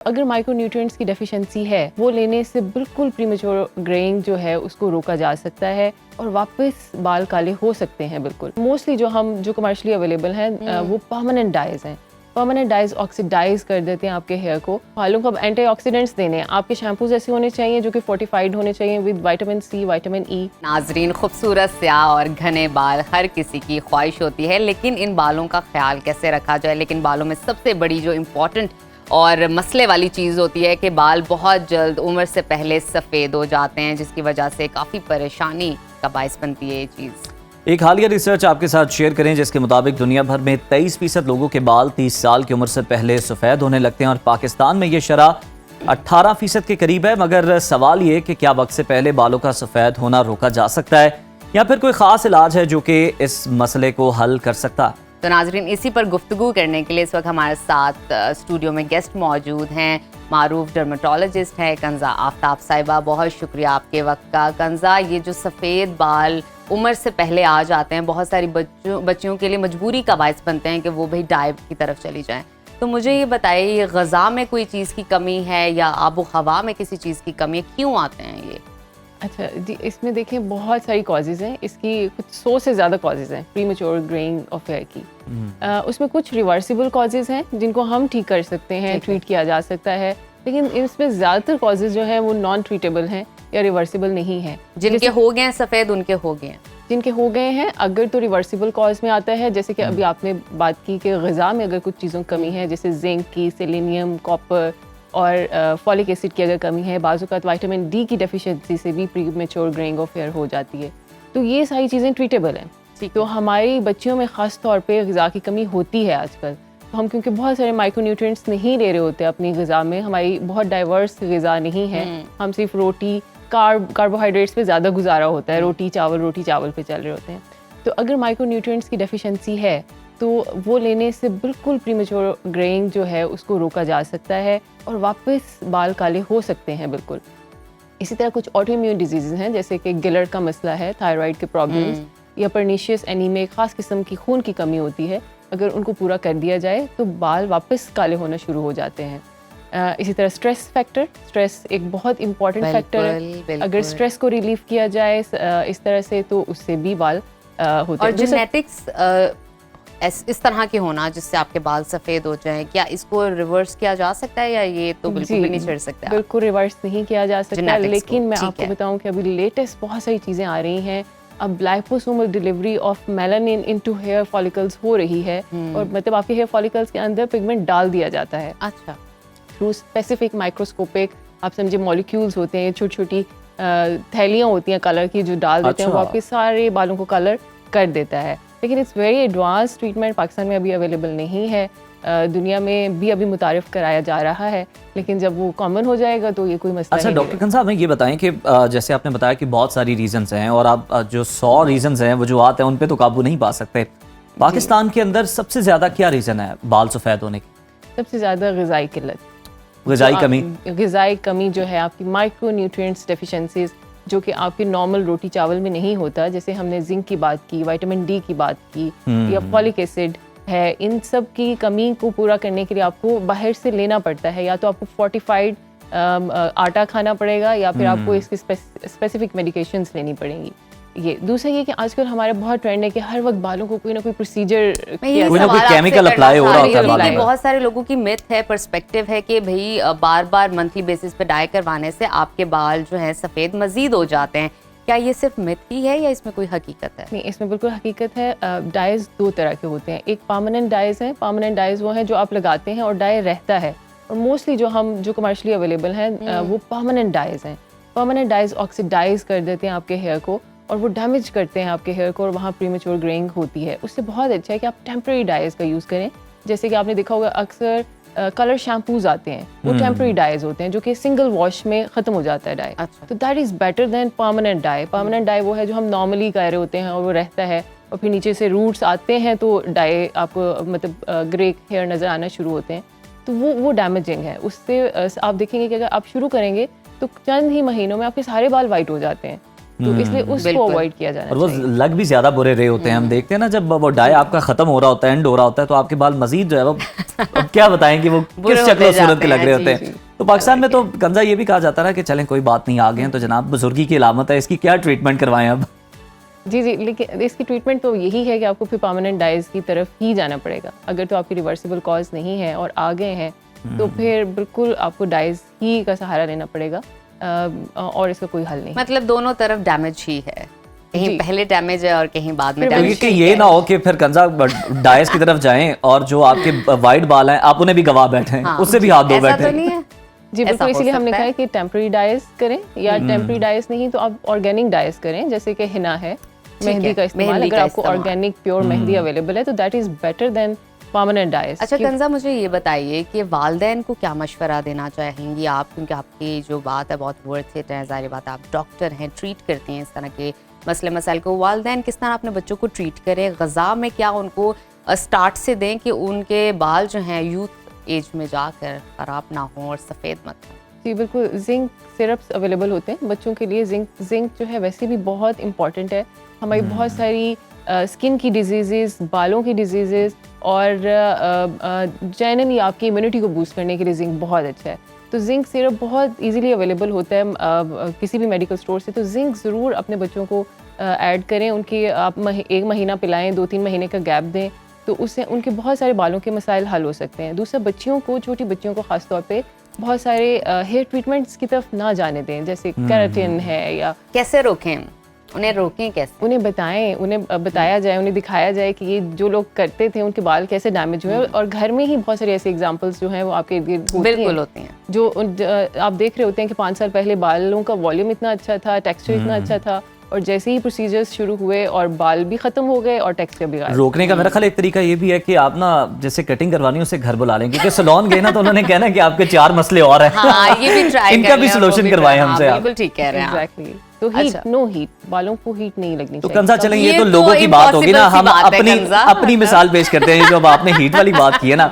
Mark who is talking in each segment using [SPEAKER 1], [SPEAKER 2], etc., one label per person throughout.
[SPEAKER 1] अगर माइक्रोन्यूट्रिएंट्स की डेफिशिएंसी है वो लेने से बिल्कुल प्रीमेच्योर ग्रेइंग जो है उसको रोका जा सकता है और वापस बाल काले हो सकते हैं। बिल्कुल मोस्टली जो कमर्शियली अवेलेबल हैं वो परमानेंट डाइज हैं। परमानेंट डाइज ऑक्सीडाइज कर देते हैं आपके हेयर को। बालों को अब एंटीऑक्सीडेंट्स देने हैं। आपके शैम्पूज ऐसे होने चाहिए जो कि फोर्टिफाइड होने चाहिए with vitamin C, vitamin E.
[SPEAKER 2] नाजरीन, खूबसूरत स्याह और घने बाल हर किसी की ख्वाहिश होती है, लेकिन इन बालों का ख्याल कैसे रखा जाए। लेकिन बालों में सबसे बड़ी जो इम्पोर्टेंट और मसले वाली चीज़ होती है कि बाल बहुत जल्द उम्र से पहले सफ़ेद हो जाते हैं, जिसकी वजह से काफ़ी परेशानी का बायस बनती है ये चीज़।
[SPEAKER 3] एक हालिया रिसर्च आपके साथ शेयर करें जिसके मुताबिक दुनिया भर में 23% लोगों के बाल 30 साल की उम्र से पहले सफ़ेद होने लगते हैं और पाकिस्तान में ये शरह 18% के करीब है। मगर सवाल ये कि क्या वक्त से पहले बालों का सफ़ेद होना रोका जा सकता है या फिर कोई ख़ास इलाज है जो कि इस मसले को हल कर सकता है।
[SPEAKER 2] तो नाजरीन, इसी पर गुफ्तगू करने के लिए इस वक्त हमारे साथ स्टूडियो में गेस्ट मौजूद हैं। मारूफ डर्मेटोलॉजिस्ट हैं कंज़ा आफ्ताब साहिबा। बहुत शुक्रिया आपके वक्त का। कंज़ा, ये जो सफ़ेद बाल उम्र से पहले आ जाते हैं, बहुत सारी बच्चियों के लिए मजबूरी का बायस बनते हैं कि वो भाई डाई की तरफ चली जाएं। तो मुझे ये बताइए, ये ग़ज़ा में कोई चीज़ की कमी है या आबो हवा में किसी चीज़ की कमी है, क्यों आते हैं ये?
[SPEAKER 1] अच्छा जी, इसमें देखें बहुत सारी कॉजेज़ हैं। इसकी कुछ 100 से ज़्यादा कॉजेज़ हैं प्रीमेच्योर ग्रेइंग ऑफ हेयर की। उसमें कुछ रिवर्सिबल कॉजेज़ हैं जिनको हम ठीक कर सकते हैं, ट्रीट किया जा सकता है। लेकिन इसमें ज़्यादातर कॉजेज़ जो हैं वो नॉन ट्रीटेबल हैं या रिवर्सिबल नहीं हैं।
[SPEAKER 2] जिनके हो गए हैं सफ़ेद, उनके हो गए हैं।
[SPEAKER 1] जिनके हो गए हैं अगर तो रिवर्सिबल कॉज में आता है, जैसे कि अभी आपने बात की कि ग़िज़ा में अगर कुछ चीज़ों की कमी है, जैसे जिंक की, सेलेनियम, कॉपर और फॉलिक एसिड की अगर कमी है, बाज़ औक़ात विटामिन डी की डेफिशिएंसी से भी प्रीमेच्योर ग्रेइंग ऑफ हेयर हो जाती है। तो ये सारी चीज़ें ट्रीटेबल हैं। तो हमारी बच्चियों में ख़ास तौर पे ग़िज़ा की कमी होती है आजकल। तो हम क्योंकि बहुत सारे माइक्रोन्यूट्रिएंट्स नहीं ले रहे होते अपनी ग़िज़ा में, हमारी बहुत डाइवर्स ग़िज़ा नहीं है। हम सिर्फ रोटी कार्बोहाइड्रेट्स पे ज़्यादा गुजारा होता है, रोटी चावल पे चल रहे होते हैं। तो अगर माइक्रोन्यूट्रिएंट्स की डेफिशिएंसी है तो वो लेने से बिल्कुल प्रीमेच्योर ग्रेइंग जो है उसको रोका जा सकता है और वापस बाल काले हो सकते हैं। बिल्कुल इसी तरह कुछ ऑटोइम्यून डिजीज़ हैं, जैसे कि गिलर्ड का मसला है, थायराइड के प्रॉब्लम्स या पर्नीशियस एनीमिया, ख़ास किस्म की खून की कमी होती है। अगर उनको पूरा कर दिया जाए तो बाल वापस काले होना शुरू हो जाते हैं। इसी तरह स्ट्रेस एक बहुत इम्पॉर्टेंट फैक्टर है। अगर स्ट्रेस को रिलीव किया जाए इस तरह से तो उससे भी बाल होते हैं।
[SPEAKER 2] और जेनेटिक्स इस तरह के होना जिससे आपके बाल सफ़ेद हो जाएं, क्या इसको रिवर्स किया जा सकता है या ये तो बिल्कुल भी नहीं छिड़ सकता?
[SPEAKER 1] बिल्कुल रिवर्स नहीं किया जा सकता, लेकिन मैं आपको बताऊं कि अभी लेटेस्ट बहुत सारी चीज़ें आ रही हैं। अब liposomal delivery of melanin into hair follicles हो रही है और मतलब आपके हेयर फॉलिकल्स के अंदर पिगमेंट डाल दिया जाता है।
[SPEAKER 2] अच्छा,
[SPEAKER 1] थ्रू स्पेसिफिक माइक्रोस्कोपिक, आप समझे, मॉलिक्यूल्स होते हैं, छोटी छोटी थैलियाँ होती हैं कलर की जो डाल देते हैं, वो आपके सारे बालों को कलर कर देता है। लेकिन it's very advance treatment Pakistan में अभी अवेलेबल नहीं है। दुनिया में भी अभी मुतारिफ कराया जा रहा है, लेकिन जब वो कॉमन हो जाएगा तो ये कोई मसला नहीं।
[SPEAKER 3] अच्छा डॉक्टर खान साहब, हमें ये बताएं कि जैसे आपने बताया कि बहुत सारी रीजंस हैं और आप जो 100 रीजंस हैं, वजूहात हैं, उन पे तो काबू नहीं पा सकते। पाकिस्तान के अंदर सबसे ज़्यादा क्या रीज़न है बाल सफ़ेद होने की?
[SPEAKER 1] सबसे ज़्यादा ग़िज़ाई किल्लत, ग़िज़ाई कमी जो है आपकी, माइक्रोन्यूट्रिएंट्स डेफिशिएंसीज जो कि आपके नॉर्मल रोटी चावल में नहीं होता। जैसे हमने जिंक की बात की, विटामिन डी की बात की या फॉलिक एसिड है, इन सब की कमी को पूरा करने के लिए आपको बाहर से लेना पड़ता है। या तो आपको फोर्टिफाइड आटा खाना पड़ेगा या फिर आपको इसकी स्पेसिफिक मेडिकेशंस लेनी पड़ेंगी। ये दूसरा ये कि आजकल हमारे बहुत ट्रेंड है कि हर वक्त बालों को कोई ना कोई प्रोसीजर,
[SPEAKER 3] कोई ना कोई केमिकल अप्लाई हो रहा होता है।
[SPEAKER 2] बहुत सारे लोगों की मिथ है, पर्सपेक्टिव है कि भाई बार बार मंथली बेसिस पे डाई करवाने से आपके बाल जो है सफ़ेद मजीद हो जाते हैं। क्या ये सिर्फ मिथ ही है या इसमें कोई हकीकत है?
[SPEAKER 1] नहीं, इसमें बिल्कुल हकीकत है। डाइज दो तरह के होते हैं। एक परमानेंट डाइज हैं। परमानेंट डाइज वो हैं जो आप लगाते हैं और डाई रहता है, और मोस्टली जो कमर्शियली अवेलेबल हैं वो परमानेंट डाइज हैं। परमानेंट डाइज ऑक्सीडाइज कर देते हैं आपके हेयर को और वो डैमेज करते हैं आपके हेयर को और वहाँ प्रीमेच्योर ग्रेइंग होती है। उससे बहुत अच्छा है कि आप टेम्परेरी डाइज का यूज़ करें। जैसे कि आपने देखा होगा अक्सर कलर शैम्पूज आते हैं, वो टेम्परेरी डाइज होते हैं जो कि सिंगल वॉश में ख़त्म हो जाता है डाई।
[SPEAKER 2] अच्छा।
[SPEAKER 1] तो that is better than permanent dye. Permanent dye वो है जो हम नॉर्मली कर रहे होते हैं और वो रहता है और फिर नीचे से रूट्स आते हैं तो डाई आपको मतलब ग्रे हेयर नज़र आना शुरू होते हैं। तो वो डैमेजिंग है। उससे आप देखेंगे कि अगर आप शुरू करेंगे तो चंद ही महीनों में आपके सारे बाल वाइट हो जाते हैं। तो इसलिए उसको
[SPEAKER 2] बिल्कुल।
[SPEAKER 1] अवॉइड किया जाना
[SPEAKER 3] और वो
[SPEAKER 1] चाहिए।
[SPEAKER 3] लग भी ज्यादा बुरे रहे होते हैं। हम देखते हैं ना जब वो डाई आपका खत्म हो रहा होता है, एंड हो रहा होता है, तो आपके बाल मजीद जो है वो अब क्या बताएं कि वो
[SPEAKER 2] बुरे
[SPEAKER 3] किस
[SPEAKER 2] होते
[SPEAKER 3] शक्ल सूरत
[SPEAKER 2] जाते
[SPEAKER 3] के लग
[SPEAKER 2] हैं,
[SPEAKER 3] रहे
[SPEAKER 2] जी,
[SPEAKER 3] होते हैं। तो पाकिस्तान में तो कंजा ये भी कहा जाता है ना कि चलें कोई बात नहीं, आ गए हैं तो जनाब बुजुर्गी की अलामत है, इसकी क्या ट्रीटमेंट करवाएं अब?
[SPEAKER 1] जी जी, लेकिन इसकी ट्रीटमेंट तो यही है कि आपको फिर परमानेंट डाइज की तरफ ही जाना पड़ेगा। अगर तो आपकी रिवर्सिबल कॉज नहीं है और आ गए हैं तो फिर बिल्कुल आपको डाइज ही का सहारा लेना पड़ेगा, और इसका कोई हल नहीं।
[SPEAKER 2] मतलब दोनों तरफ डैमेज ही है, कहीं
[SPEAKER 1] जी।
[SPEAKER 2] पहले डैमेज है और कहीं बाद में
[SPEAKER 1] फिर
[SPEAKER 2] डैमेज।
[SPEAKER 3] क्योंकि ये ना हो कि फिर कंजा डाइस की तरफ जाएं और जो आपके वाइट बाल हैं आप उन्हें भी गवा बैठे हैं,
[SPEAKER 2] हाँ,
[SPEAKER 3] उससे भी हाथ धो
[SPEAKER 2] ऐसा
[SPEAKER 3] बैठे
[SPEAKER 2] तो
[SPEAKER 3] हैं।
[SPEAKER 2] नहीं है।
[SPEAKER 1] जी
[SPEAKER 2] ऐसा
[SPEAKER 1] बिल्कुल,
[SPEAKER 2] हो
[SPEAKER 1] इसीलिए हमने
[SPEAKER 2] सकता
[SPEAKER 1] कहा
[SPEAKER 2] है।
[SPEAKER 1] है कि टेम्पररी डाइज करें, या टेम्पररी डाइज नहीं तो आप ऑर्गेनिक डाइज करें, जैसे कि हिना है, मेहंदी का इस्तेमाल।
[SPEAKER 2] मेहंदी
[SPEAKER 1] अगर
[SPEAKER 2] का
[SPEAKER 1] आपको
[SPEAKER 2] इस्तेमाल।
[SPEAKER 1] ऑर्गेनिक प्योर मेहंदी अवेलेबल है तो that is better than permanent dyes.
[SPEAKER 2] अच्छा कंजा, मुझे ये बताइए कि वालदैन को क्या मशवरा देना चाहेंगी आप, क्योंकि आपकी जो बात है बहुत वर्थ इट है, ज़ाहिर बात है आप डॉक्टर हैं, ट्रीट करती हैं इस तरह के मसले मसाइल को। वालदैन किस तरह अपने बच्चों को ट्रीट करें, ग़ज़ा में क्या उनको स्टार्ट से दें कि उनके बाल जो हैं यूथ एज में जाकर ख़राब ना हों और सफ़ेद मत हों?
[SPEAKER 1] जी बिल्कुल, जिंक सिरप्स अवेलेबल होते हैं बच्चों के लिए। जिंक जो है वैसे भी बहुत इंपॉर्टेंट है। हमारी बहुत सारी स्किन की डिजीज़ेस, बालों की डिजीज़ेस और जनरली आपकी इम्यूनिटी को बूस्ट करने के लिए जिंक बहुत अच्छा है। तो जिंक सिरप बहुत इजीली अवेलेबल होता है किसी भी मेडिकल स्टोर से। तो जिंक ज़रूर अपने बच्चों को ऐड करें। उनकी आप 1 महीना पिलाएं, 2-3 महीने का गैप दें, तो उससे उनके बहुत सारे बालों के मसाइल हल हो सकते हैं। दूसरा, बच्चियों को, छोटी बच्चियों को ख़ास तौर पे बहुत सारे हेयर ट्रीटमेंट्स की तरफ ना जाने दें, जैसे केराटिन है, या
[SPEAKER 2] कैसे रोकें उन्हें, रोकें कैसे?
[SPEAKER 1] उन्हें बताएं, उन्हें बताया जाए, उन्हें दिखाया जाए कि ये जो लोग करते थे उनके बाल कैसे डैमेज हुए। और घर में ही बहुत सारे ऐसे एग्जांपल्स जो हैं वो आपके इर्द गिर्द होती
[SPEAKER 2] बिल्कुल
[SPEAKER 1] हैं,
[SPEAKER 2] होती हैं।
[SPEAKER 1] जो आप देख रहे होते हैं कि 5 साल पहले बालों का वॉल्यूम इतना अच्छा था, टेक्सचर इतना अच्छा था, और जैसे ही प्रोसीजर्स शुरू हुए और बाल भी खत्म हो गए और टेक्सचर भी गायब।
[SPEAKER 3] रोकने का मेरा ख्याल एक तरीका ये भी है कि आप ना जैसे कटिंग करवानी है उसे घर बुला लें, क्योंकि सैलून गए ना तो उन्होंने कहना कि आपके 4 मसले और हैं।
[SPEAKER 2] हाँ, ये भी ट्राई
[SPEAKER 3] इनका भी सॉल्यूशन करवाएं हमसे आप।
[SPEAKER 2] बिल्कुल ठीक कह रहे हैं आप।
[SPEAKER 1] एग्जैक्टली। तो हीट,
[SPEAKER 2] अच्छा।
[SPEAKER 1] नो हीट, बालों को हीट नहीं लगनी
[SPEAKER 3] तो
[SPEAKER 1] चाहिए।
[SPEAKER 3] कंजा चलें, ये
[SPEAKER 2] ये
[SPEAKER 3] तो
[SPEAKER 2] तो
[SPEAKER 3] लोगों की बात होगी ना,
[SPEAKER 2] impossible सी
[SPEAKER 3] हम
[SPEAKER 2] बात है,
[SPEAKER 3] अपनी
[SPEAKER 2] कंजा।
[SPEAKER 3] अपनी मिसाल पेश करते हैं। जो अब आपने हीट वाली बात की है ना,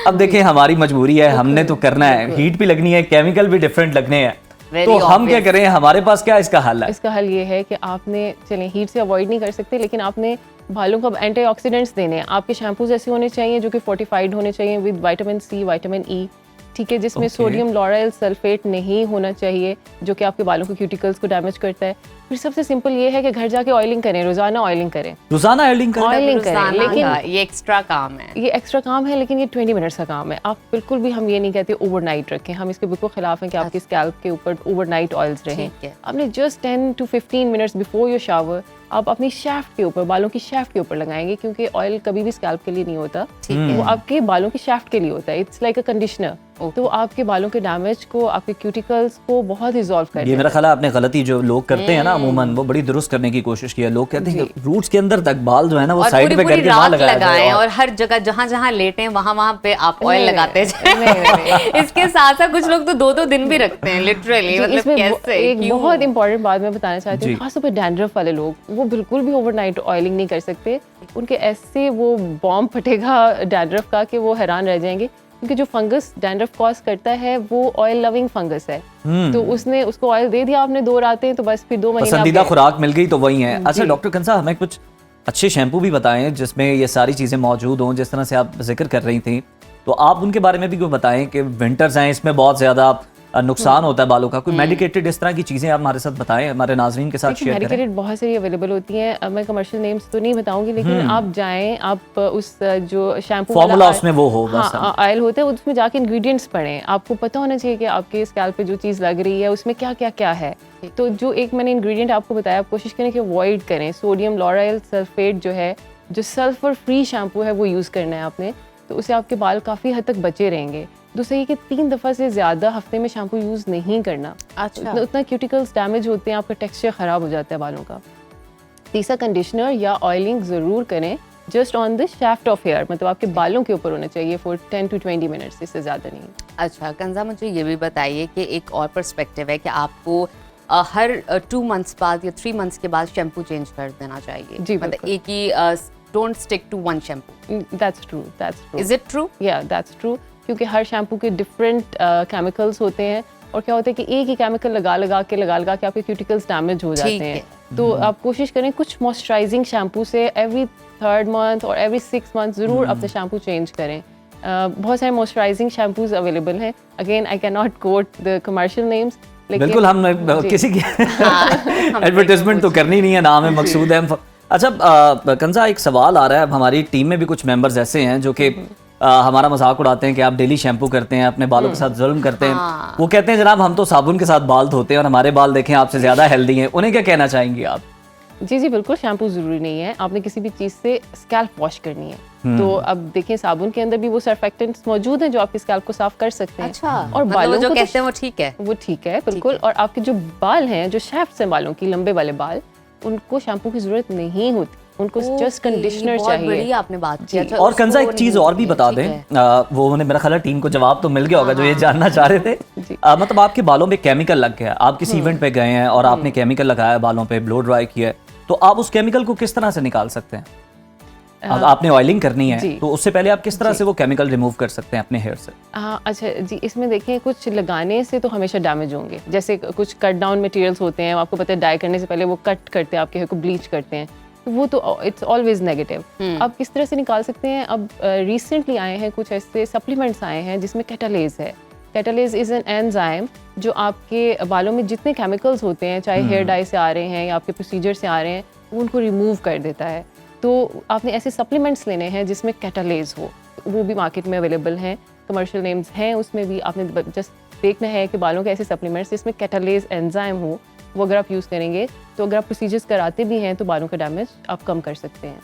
[SPEAKER 3] अब देखें हमारी मजबूरी है, हमने तो करना है, हीट भी लगनी है, केमिकल भी डिफरेंट लगने हैं,
[SPEAKER 2] Very
[SPEAKER 3] तो हम क्या
[SPEAKER 2] obvious।
[SPEAKER 3] करें, हमारे पास क्या इसका हल है?
[SPEAKER 1] इसका हल ये है कि आपने, चलें हीट से अवॉइड नहीं कर सकते, लेकिन आपने बालों को एंटीऑक्सीडेंट्स देने हैं। आपके शैम्पूज ऐसे होने चाहिए जो कि फोर्टिफाइड होने चाहिए with vitamin C, vitamin E, ठीक है, जिसमें सोडियम लॉराइल सल्फेट नहीं होना चाहिए, जो कि आपके बालों के क्यूटिकल्स को डैमेज करता है। फिर सबसे सिंपल ये है कि घर जाके ऑयलिंग करें, रोजाना ऑयलिंग करें।
[SPEAKER 3] रोजाना ऑयलिंग करें?
[SPEAKER 1] ऑयलिंग करें,
[SPEAKER 2] रोजाना
[SPEAKER 1] लेकिन
[SPEAKER 2] का ये एक्स्ट्रा काम है।
[SPEAKER 1] ये एक्स्ट्रा काम है, लेकिन ये 20 मिनट्स का काम है। आप बिल्कुल भी, हम ये नहीं कहते ओवरनाइट रखें, हम इसके बिल्कुल खिलाफ हैं कि आपके स्कैल्प के ऊपर ओवरनाइट ऑयल्स रहें।
[SPEAKER 2] ठीक है।
[SPEAKER 1] आपने just 10 to 15 minutes before your shower आप अपनी शैफ्ट के ऊपर, बालों की शैफ्ट के ऊपर लगाएंगे, क्योंकि ऑयल कभी भी स्कैल्प के लिए नहीं होता,
[SPEAKER 2] ठीक है।
[SPEAKER 1] वो आपके बालों की शैफ्ट के लिए होता है। It's like a conditioner. तो आपके बालों के डैमेज को, आपके क्यूटिकल्स को बहुत रिजॉल्व कर
[SPEAKER 3] ये
[SPEAKER 1] देता
[SPEAKER 3] मेरा
[SPEAKER 1] है।
[SPEAKER 3] ख्याल है आपने गलती जो लोग करते हैं ना अमूमन, वो बड़ी दुरुस्त करने की कोशिश की है। लोग कहते हैं कि रूट्स के अंदर तक बाल जो है ना वो
[SPEAKER 2] और
[SPEAKER 3] साइड पे
[SPEAKER 2] पूरी
[SPEAKER 3] करके वहां
[SPEAKER 2] रात
[SPEAKER 3] लगाया
[SPEAKER 2] लगाएं
[SPEAKER 3] जाए।
[SPEAKER 2] और हर जगह जहां जहां लेटें वहां पे आप ऑयल
[SPEAKER 1] नहीं,
[SPEAKER 2] लगाते
[SPEAKER 1] नहीं, नहीं,
[SPEAKER 2] जाएं। इसके साथ साथ कुछ लोग तो 2-2 दिन भी रखते हैं लिटरली।
[SPEAKER 1] जी,
[SPEAKER 2] मतलब
[SPEAKER 1] इसमें
[SPEAKER 2] कैसे,
[SPEAKER 1] एक
[SPEAKER 2] क्यों?
[SPEAKER 1] बहुत इंपॉर्टेंट बात मैं बताना चाहती हूँ,
[SPEAKER 3] जी।
[SPEAKER 1] खासतौर पर डैंड्रफ वाले लोग, वो बिल्कुल भी ओवरनाइट ऑयलिंग नहीं कर सकते। उनके ऐसे वो बॉम्ब फटेगा डैंड्रफ का कि वो हैरान रह जाएंगे, क्योंकि जो फंगस डैंड्रफ कॉज करता है वो ऑयल लविंग फंगस है। तो उसने उसको ऑयल दे दिया आपने 2 रातें, तो बस फिर 2 महीने
[SPEAKER 3] पसंदीदा
[SPEAKER 1] आप
[SPEAKER 3] खुराक मिल गई तो वही है। अच्छा
[SPEAKER 1] जी।
[SPEAKER 3] डॉक्टर कंसा, हमें कुछ अच्छे शैम्पू भी बताएं जिसमें ये सारी चीजें मौजूद हों, जिस तरह से आप जिक्र कर रही थी, तो आप उनके बारे में भी कोई बताएं कि विंटर्स हैं, इसमें बहुत ज्यादा नुकसान होता है बालों का, कोई मेडिकेटेड इस तरह की चीजें आप हमारे साथ बताएं, हमारे नाजरीन के साथ शेयर करें।
[SPEAKER 1] मेडिकेटेड बहुत सारी अवेलेबल होती हैं। अब मैं कमर्शियल नेम्स तो नहीं बताऊंगी, लेकिन आप जाएं, आप उस जो शैम्पू
[SPEAKER 3] फॉर्मूला उसमें वो हो बस।
[SPEAKER 1] हाँ, ऑयल होता है, उसमें जाके इंग्रेडिएंट्स पढ़ें। आपको पता होना चाहिए कि आपके स्कैल्प पे जो चीज़ लग रही है उसमें क्या क्या क्या है। तो जो एक मैंने इंग्रेडिएंट आपको बताया, आप कोशिश करें कि अवॉइड करें। सोडियम लॉराइल सल्फेट जो है, जो सल्फर फ्री शैम्पू है, वो यूज़ करना है आपने, तो उससे आपके बाल काफ़ी हद तक बचे रहेंगे। दूसरा ये कि 3 दफ़ा से ज़्यादा हफ्ते में शैम्पू यूज़ नहीं करना।
[SPEAKER 2] अच्छा।
[SPEAKER 1] उतना क्यूटिकल्स डैमेज होते हैं, आपका टेक्सचर ख़राब हो जाता है बालों का। तीसरा, कंडीशनर या ऑयलिंग ज़रूर करें, just on the shaft of hair, मतलब आपके बालों के ऊपर होना चाहिए फॉर 10 to 20 मिनट्स, इससे ज़्यादा नहीं।
[SPEAKER 2] अच्छा कंजा, मुझे ये भी बताइए कि एक और पर्सपेक्टिव है कि आपको हर 2 मंथ्स बाद या 3 मंथ्स के बाद शैम्पू चेंज कर देना चाहिए।
[SPEAKER 1] जी,
[SPEAKER 2] मतलब
[SPEAKER 1] बिल्कुल।
[SPEAKER 2] एक ही don't stick to one shampoo.
[SPEAKER 1] That's true, that's true.
[SPEAKER 2] Is it true?
[SPEAKER 1] या दैट्स ट्रू, क्योंकि हर शैम्पू के डिफरेंट केमिकल्स होते हैं, और क्या होता है कि एक ही केमिकल लगा लगा के आपके क्यूटिकल्स डैमेज हो जाते
[SPEAKER 2] ठीक
[SPEAKER 1] हैं।
[SPEAKER 2] है।
[SPEAKER 1] तो आप कोशिश करें कुछ मॉइस्चराइजिंग शैम्पू से एवरी 3rd मंथ और एवरी 6 मंथ ज़रूर अपना शैम्पू चेंज करें। बहुत सारे मॉइस्चराइजिंग शैम्पूज अवेलेबल हैं। Again I can not quote the commercial names,
[SPEAKER 3] बिल्कुल हम किसी की एडवर्टाइजमेंट तो करनी नहीं है, नाम है मकसूद है। अच्छा कंजा, एक सवाल आ रहा है, अब हमारी टीम में भी कुछ मेंबर्स ऐसे हैं जो कि हमारा मजाक उड़ाते हैं कि आप डेली शैम्पू करते हैं, अपने बालों के साथ जुल्म करते हैं। वो कहते हैं जनाब हम तो साबुन के साथ बाल धोते हैं और हमारे बाल देखें आपसे ज्यादा हेल्दी हैं। उन्हें क्या कहना चाहेंगी आप?
[SPEAKER 1] जी जी बिल्कुल, शैम्पू ज़रूरी नहीं है, आपने किसी भी चीज़ से स्कैल्प वॉश करनी है तो अब देखें साबुन के अंदर भी वो सर्फेक्टेंट्स मौजूद हैं जो आपके स्कैल्प को साफ कर सकते हैं।
[SPEAKER 2] अच्छा,
[SPEAKER 1] और
[SPEAKER 2] मतलब
[SPEAKER 1] बालों
[SPEAKER 2] वो जो
[SPEAKER 1] को
[SPEAKER 2] कहते हैं वो ठीक है,
[SPEAKER 1] वो ठीक है बिल्कुल। और आपके जो बाल हैं, जो शैफ्ट्स हैं बालों की, लंबे वाले बाल, उनको शैम्पू की ज़रूरत नहीं होती, उनको जस्ट कंडीशनर चाहिए।
[SPEAKER 2] बड़ी आपने बात की। अच्छा,
[SPEAKER 3] और कंजा एक
[SPEAKER 2] उसको
[SPEAKER 3] चीज
[SPEAKER 2] नहीं
[SPEAKER 3] और भी
[SPEAKER 2] होती
[SPEAKER 3] बता
[SPEAKER 2] है,
[SPEAKER 3] दें,
[SPEAKER 2] ठीक है।
[SPEAKER 3] वो उन्हें मेरा ख्याल है टीम को जवाब तो मिल गया होगा जो ये जानना चाह रहे थे। मतलब आपके बालों में केमिकल लग गया, आप किसी इवेंट पे गए हैं और आपने केमिकल लगाया बालों पे, ब्लो ड्राई किया है, तो आप उस केमिकल को किस तरह से निकाल सकते हैं? अब आपने ऑयलिंग करनी है तो उससे पहले आप किस तरह से वो केमिकल रिमूव कर सकते हैं अपने हेयर से?
[SPEAKER 1] अच्छा जी, इसमें देखें कुछ लगाने से तो हमेशा डैमेज होंगे। जैसे कुछ कट डाउन मटेरियल्स होते हैं, आपको पता है डाई करने से पहले वो कट करते हैं, आपके हेयर को ब्लीच करते हैं, तो वो तो इट्स ऑलवेज नेगेटिव। अब किस तरह से निकाल सकते हैं? अब रिसेंटली आए हैं कुछ ऐसे सप्लीमेंट्स आए हैं जिसमें कैटालेज है। कैटालेज इज़ एन एंजाइम जो आपके बालों में जितने केमिकल्स होते हैं, चाहे हेयर डाई से आ रहे हैं या आपके प्रोसीजर से आ रहे हैं, वो उनको रिमूव कर देता है। तो आपने ऐसे सप्लीमेंट्स लेने हैं जिसमें कैटालेज हो, वो भी मार्केट में अवेलेबल हैं, कमर्शियल नेम्स हैं उसमें भी। आपने जस्ट देखना है कि बालों के ऐसे सप्लीमेंट्स जिसमें कैटालेज एंजाइम हो, वो अगर आप यूज़ करेंगे तो अगर आप प्रोसीजर्स कराते भी हैं तो बालों का डैमेज आप कम कर सकते हैं।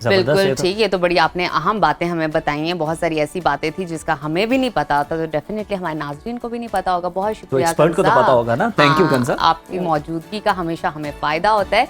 [SPEAKER 2] बिल्कुल ठीक, ये तो बड़ी आपने अहम बातें हमें बताई हैं। बहुत सारी ऐसी बातें थी जिसका हमें भी नहीं पता था, तो डेफिनेटली हमारे नाज़रीन को भी नहीं पता होगा। बहुत शुक्रिया,
[SPEAKER 3] एक्सपर्ट को तो पता होगा ना। थैंक यू कंजा,
[SPEAKER 2] आपकी मौजूदगी का हमेशा हमें फायदा होता है।